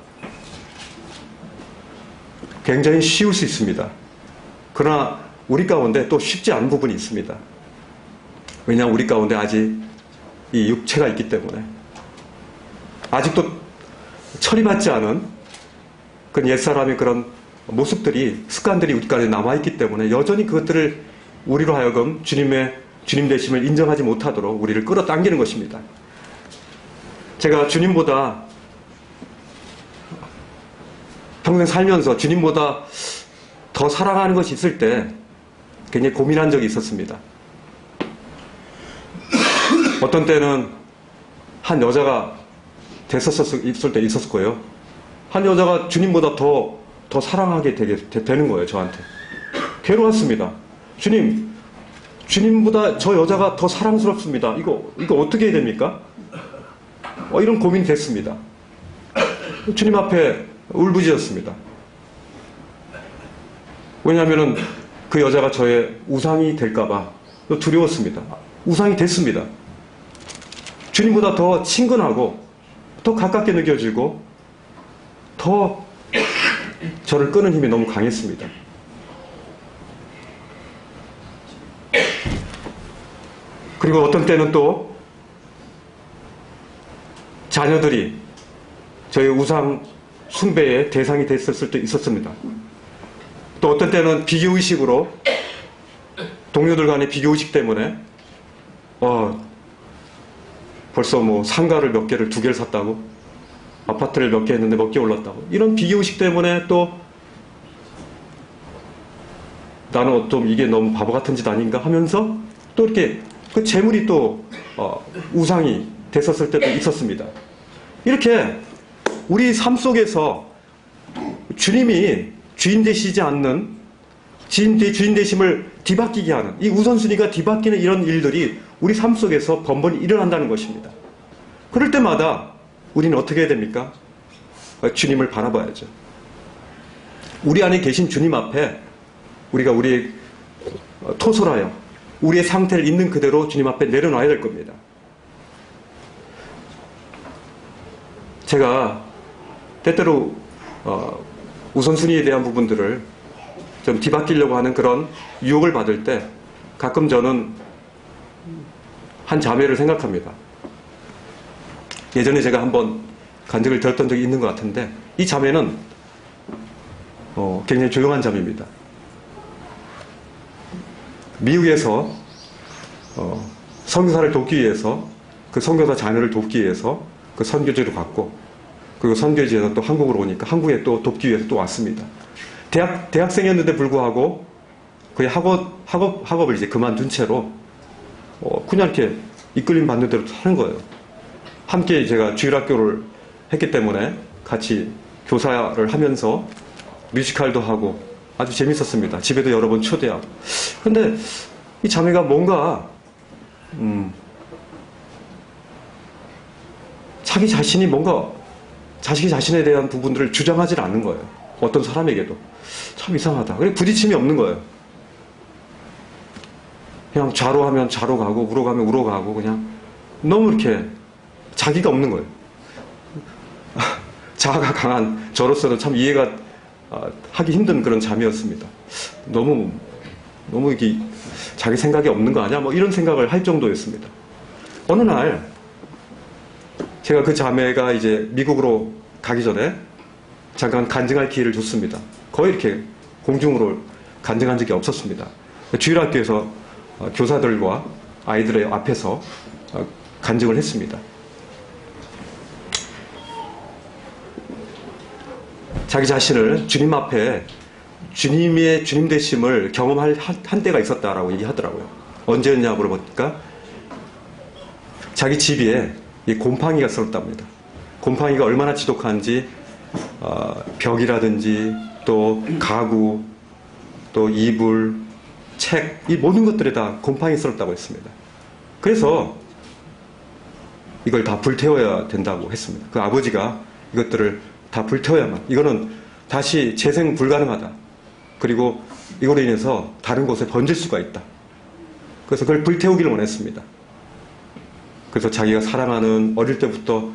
굉장히 쉬울 수 있습니다. 그러나 우리 가운데 또 쉽지 않은 부분이 있습니다. 왜냐하면 우리 가운데 아직 이 육체가 있기 때문에 아직도 처리받지 않은 그런 옛사람의 그런 모습들이 습관들이 우리 가운데 남아있기 때문에 여전히 그것들을 우리로 하여금 주님 되심을 인정하지 못하도록 우리를 끌어당기는 것입니다. 제가 주님보다 평생 살면서 주님보다 더 사랑하는 것이 있을 때 굉장히 고민한 적이 있었습니다. 어떤 때는 한 여자가 있을 때 있었고요. 한 여자가 주님보다 더 사랑하게 되는 거예요, 저한테. 괴로웠습니다. 주님보다 저 여자가 더 사랑스럽습니다. 이거 어떻게 해야 됩니까? 이런 고민이 됐습니다. 주님 앞에 울부짖었습니다. 왜냐하면 그 여자가 저의 우상이 될까봐 두려웠습니다. 우상이 됐습니다. 주님보다 더 친근하고 더 가깝게 느껴지고 더 저를 끄는 힘이 너무 강했습니다. 그리고 어떤 때는 또 자녀들이 저희 우상 숭배의 대상이 됐었을 때 있었습니다. 또 어떤 때는 비교의식으로 동료들 간의 비교의식 때문에 벌써 상가를 몇 개를 2개를 샀다고 아파트를 몇 개 했는데 몇 개 올랐다고 이런 비교의식 때문에 또 나는 좀 이게 너무 바보 같은 짓 아닌가 하면서 또 이렇게 그 재물이 또 우상이 됐었을 때도 있었습니다. 이렇게 우리 삶 속에서 주님이 주인 되시지 않는 주인 되심을 뒤바뀌게 하는 이 우선순위가 뒤바뀌는 이런 일들이 우리 삶 속에서 번번이 일어난다는 것입니다. 그럴 때마다 우리는 어떻게 해야 됩니까? 주님을 바라봐야죠. 우리 안에 계신 주님 앞에 우리가 우리의 토설하여 우리의 상태를 있는 그대로 주님 앞에 내려놔야 될 겁니다. 제가 때때로 우선순위에 대한 부분들을 좀 뒤바뀌려고 하는 그런 유혹을 받을 때 가끔 저는 한 자매를 생각합니다. 예전에 제가 한번 간증을 들었던 적이 있는 것 같은데 이 자매는 굉장히 조용한 자매입니다. 미국에서 선교사를 돕기 위해서 그 선교사 자녀를 돕기 위해서 그 선교지로 갔고 그리고 선교지에서 또 한국으로 오니까 한국에 또 돕기 위해서 또 왔습니다. 대학생이었는데 불구하고 거의 학업을 이제 그만둔 채로 그냥 이렇게 이끌림 받는 대로 하는 거예요. 함께 제가 주일학교를 했기 때문에 같이 교사를 하면서 뮤지컬도 하고 아주 재밌었습니다. 집에도 여러 번 초대하고. 근데 이 자매가 뭔가 자기 자신이 뭔가 자기 자신에 대한 부분들을 주장하지 않는 거예요. 어떤 사람에게도. 참 이상하다. 그래 부딪힘이 없는 거예요. 그냥 좌로 하면 좌로 가고 우로 가면 우로 가고 그냥 너무 이렇게 자기가 없는 거예요. 자아가 강한 저로서는 참 이해가 하기 힘든 그런 자매였습니다. 너무 이게 자기 생각이 없는 거 아니야? 뭐 이런 생각을 할 정도였습니다. 어느 날 제가 그 자매가 이제 미국으로 가기 전에 잠깐 간증할 기회를 줬습니다. 거의 이렇게 공중으로 간증한 적이 없었습니다. 주일학교에서 교사들과 아이들의 앞에서 간증을 했습니다. 자기 자신을 주님 앞에 주님의 주님 되심을 경험할 한 때가 있었다라고 얘기하더라고요. 언제였냐 물어보니까 자기 집 위에 이 곰팡이가 쓸었답니다. 곰팡이가 얼마나 지독한지 벽이라든지 또 가구 또 이불 책 이 모든 것들에 다 곰팡이 쓸었다고 했습니다. 그래서 이걸 다 불태워야 된다고 했습니다. 그 아버지가 이것들을 다 불태워야만 이거는 다시 재생 불가능하다. 그리고 이걸로 인해서 다른 곳에 번질 수가 있다. 그래서 그걸 불태우기를 원했습니다. 그래서 자기가 사랑하는 어릴 때부터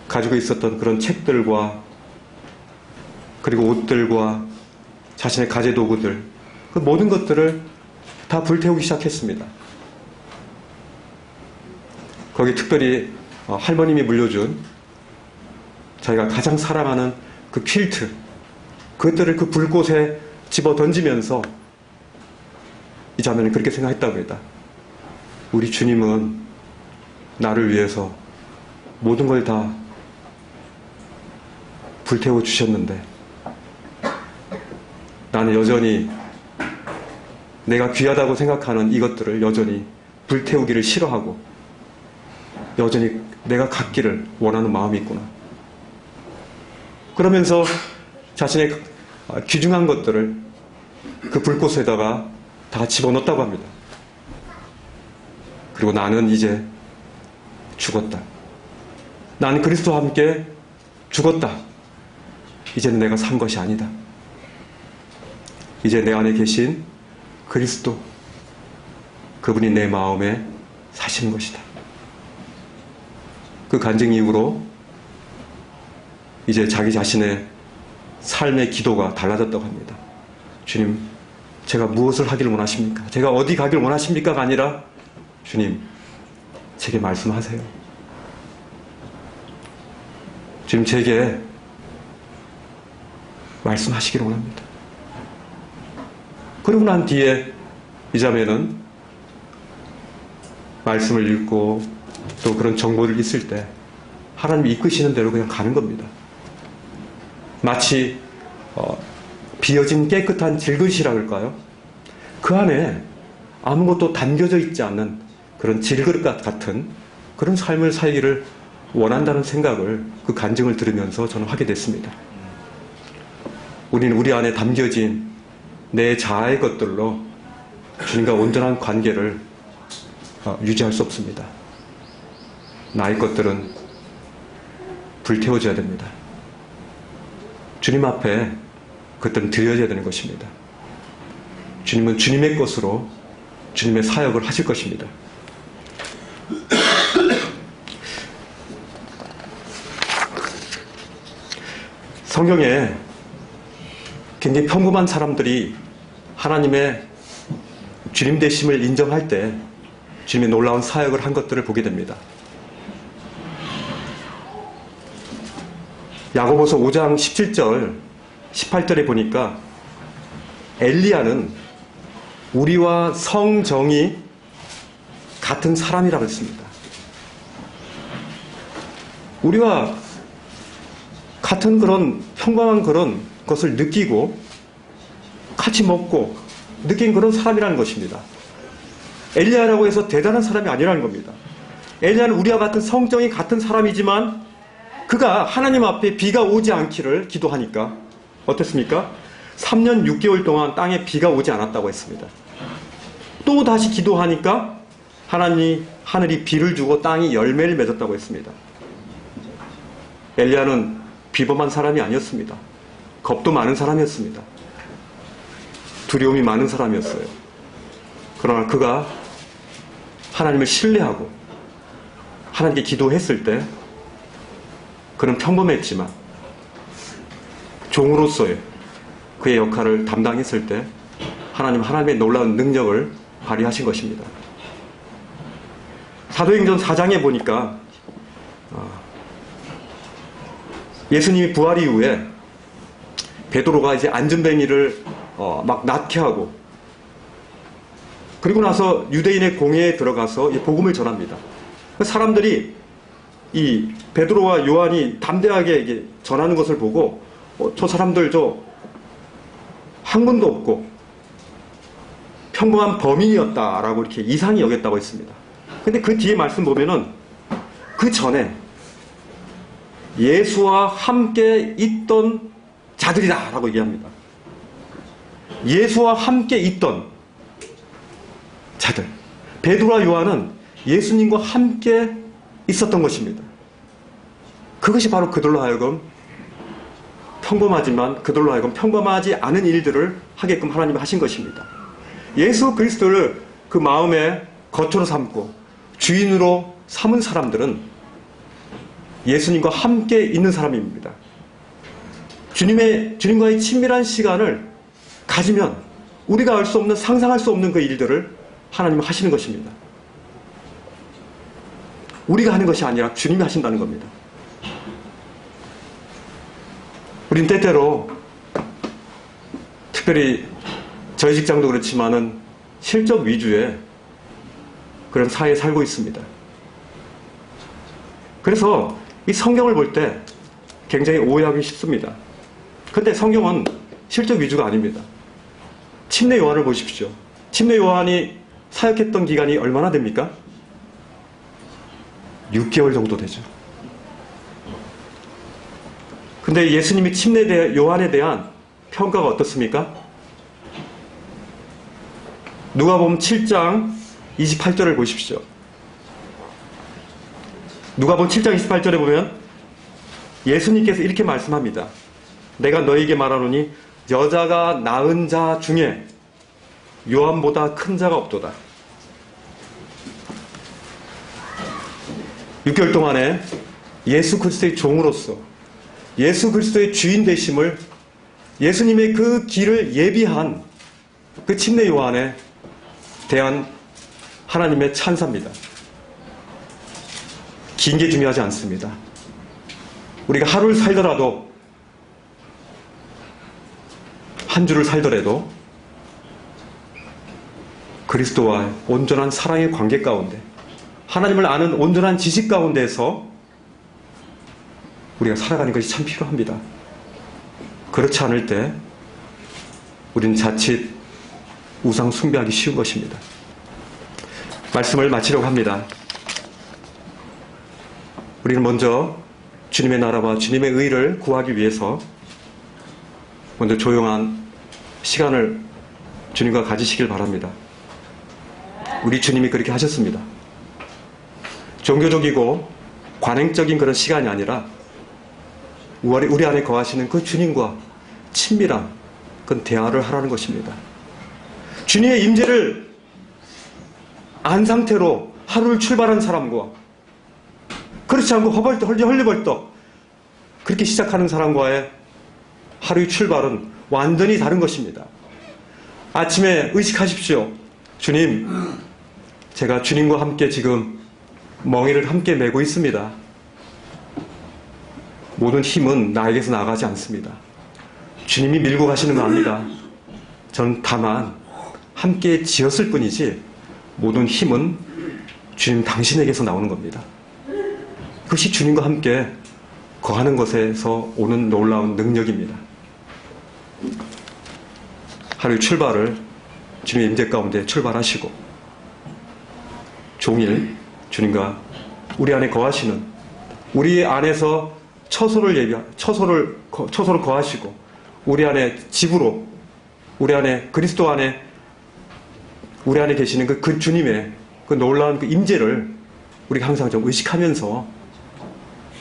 가지고 있었던 그런 책들과 그리고 옷들과 자신의 가재도구들 그 모든 것들을 다 불태우기 시작했습니다. 거기 특별히 할머님이 물려준 자기가 가장 사랑하는 그 퀼트 그것들을 그 불꽃에 집어 던지면서 이 자매는 그렇게 생각했다고 합니다. 우리 주님은 나를 위해서 모든 걸 다 불태워 주셨는데 나는 여전히 내가 귀하다고 생각하는 이것들을 여전히 불태우기를 싫어하고 여전히 내가 갖기를 원하는 마음이 있구나. 그러면서 자신의 귀중한 것들을 그 불꽃에다가 다 집어넣었다고 합니다. 그리고 나는 이제 죽었다. 나는 그리스도와 함께 죽었다. 이제는 내가 산 것이 아니다. 이제 내 안에 계신 그리스도, 그분이 내 마음에 사시는 것이다. 그 간증 이후로 이제 자기 자신의 삶의 기도가 달라졌다고 합니다. 주님, 제가 무엇을 하기를 원하십니까? 제가 어디 가기를 원하십니까가 아니라 주님, 제게 말씀하세요. 주님, 제게 말씀하시기를 원합니다. 그러고 난 뒤에 이 자매는 말씀을 읽고 또 그런 정보를 있을 때 하나님이 이끄시는 대로 그냥 가는 겁니다. 마치 비어진 깨끗한 질그릇이라 그럴까요? 그 안에 아무것도 담겨져 있지 않는 그런 질그릇 같은 그런 삶을 살기를 원한다는 생각을 그 간증을 들으면서 저는 하게 됐습니다. 우리는 우리 안에 담겨진 내 자아의 것들로 주님과 온전한 관계를 유지할 수 없습니다. 나의 것들은 불태워져야 됩니다. 주님 앞에 그것들은 드려져야 되는 것입니다. 주님은 주님의 것으로 주님의 사역을 하실 것입니다. 성경에 굉장히 평범한 사람들이 하나님의 주님 되심을 인정할 때 주님의 놀라운 사역을 한 것들을 보게 됩니다. 야고보서 5장 17절 18절에 보니까 엘리야는 우리와 성정이 같은 사람이라고 했습니다. 우리와 같은 그런 평범한 그런 것을 느끼고 같이 먹고 느낀 그런 사람이라는 것입니다. 엘리야라고 해서 대단한 사람이 아니라는 겁니다. 엘리야는 우리와 같은 성정이 같은 사람이지만 그가 하나님 앞에 비가 오지 않기를 기도하니까 어땠습니까? 3년 6개월 동안 땅에 비가 오지 않았다고 했습니다. 또 다시 기도하니까 하늘이 비를 주고 땅이 열매를 맺었다고 했습니다. 엘리야는 비범한 사람이 아니었습니다. 겁도 많은 사람이었습니다. 두려움이 많은 사람이었어요. 그러나 그가 하나님을 신뢰하고 하나님께 기도했을 때 그는 평범했지만 종으로서의 그의 역할을 담당했을 때 하나님의 놀라운 능력을 발휘하신 것입니다. 사도행전 4장에 보니까 예수님이 부활 이후에 베드로가 이제 안전뱅이를 막 낫게 하고 그리고 나서 유대인의 공회에 들어가서 복음을 전합니다. 사람들이 이 베드로와 요한이 담대하게 전하는 것을 보고 저 사람들 학문도 없고 평범한 범인이었다라고 이렇게 이상히 여겼다고 했습니다. 근데 그 뒤에 말씀 보면은 그 전에 예수와 함께 있던 자들이다라고 얘기합니다. 예수와 함께 있던 자들. 베드로와 요한은 예수님과 함께 있었던 것입니다. 그것이 바로 그들로 하여금 평범하지만 그들로 하여금 평범하지 않은 일들을 하게끔 하나님이 하신 것입니다. 예수 그리스도를 그 마음의 거처로 삼고 주인으로 삼은 사람들은 예수님과 함께 있는 사람입니다. 주님과의 친밀한 시간을 가지면 우리가 알 수 없는 상상할 수 없는 그 일들을 하나님은 하시는 것입니다. 우리가 하는 것이 아니라 주님이 하신다는 겁니다. 우린 때때로 특별히 저희 직장도 그렇지만은 실적 위주의 그런 사회에 살고 있습니다. 그래서 이 성경을 볼 때 굉장히 오해하기 쉽습니다. 그런데 성경은 실적 위주가 아닙니다. 침례 요한을 보십시오. 침례 요한이 사역했던 기간이 얼마나 됩니까? 6개월 정도 되죠. 근데 예수님이 침례 요한에 대한 평가가 어떻습니까? 누가복음 7장 28절을 보십시오. 누가복음 7장 28절에 보면 예수님께서 이렇게 말씀합니다. 내가 너에게 말하노니 여자가 낳은 자 중에 요한보다 큰 자가 없도다. 6개월 동안에 예수 그리스도의 종으로서 예수 그리스도의 주인 되심을 예수님의 그 길을 예비한 그 침례 요한에 대한 하나님의 찬사입니다. 긴 게 중요하지 않습니다. 우리가 하루를 살더라도 한 주를 살더라도 그리스도와 온전한 사랑의 관계 가운데 하나님을 아는 온전한 지식 가운데서 우리가 살아가는 것이 참 필요합니다. 그렇지 않을 때 우리는 자칫 우상 숭배하기 쉬운 것입니다. 말씀을 마치려고 합니다. 우리는 먼저 주님의 나라와 주님의 의를 구하기 위해서 먼저 조용한 시간을 주님과 가지시길 바랍니다. 우리 주님이 그렇게 하셨습니다. 종교적이고 관행적인 그런 시간이 아니라 우리 안에 거하시는 그 주님과 친밀한 그런 대화를 하라는 것입니다. 주님의 임재를 안 상태로 하루를 출발한 사람과 그렇지 않고 헐리벌떡 그렇게 시작하는 사람과의 하루의 출발은 완전히 다른 것입니다. 아침에 의식하십시오. 주님, 제가 주님과 함께 지금 멍에를 함께 메고 있습니다. 모든 힘은 나에게서 나가지 않습니다. 주님이 밀고 가시는 거 압니다. 저는 다만 함께 지었을 뿐이지 모든 힘은 주님 당신에게서 나오는 겁니다. 그것이 주님과 함께 거하는 것에서 오는 놀라운 능력입니다. 하루의 출발을 주님의 임재 가운데 출발하시고 종일 주님과 우리 안에 거하시는, 우리 안에서 처소를 거하시고 우리 안에 집으로, 우리 안에 그리스도 안에 우리 안에 계시는 그 주님의 그 놀라운 그 임재를 우리가 항상 좀 의식하면서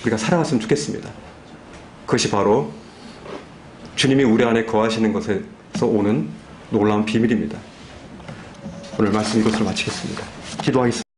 우리가 살아갔으면 좋겠습니다. 그것이 바로 주님이 우리 안에 거하시는 것에서 오는 놀라운 비밀입니다. 오늘 말씀 이것으로 마치겠습니다. 기도하겠습니다.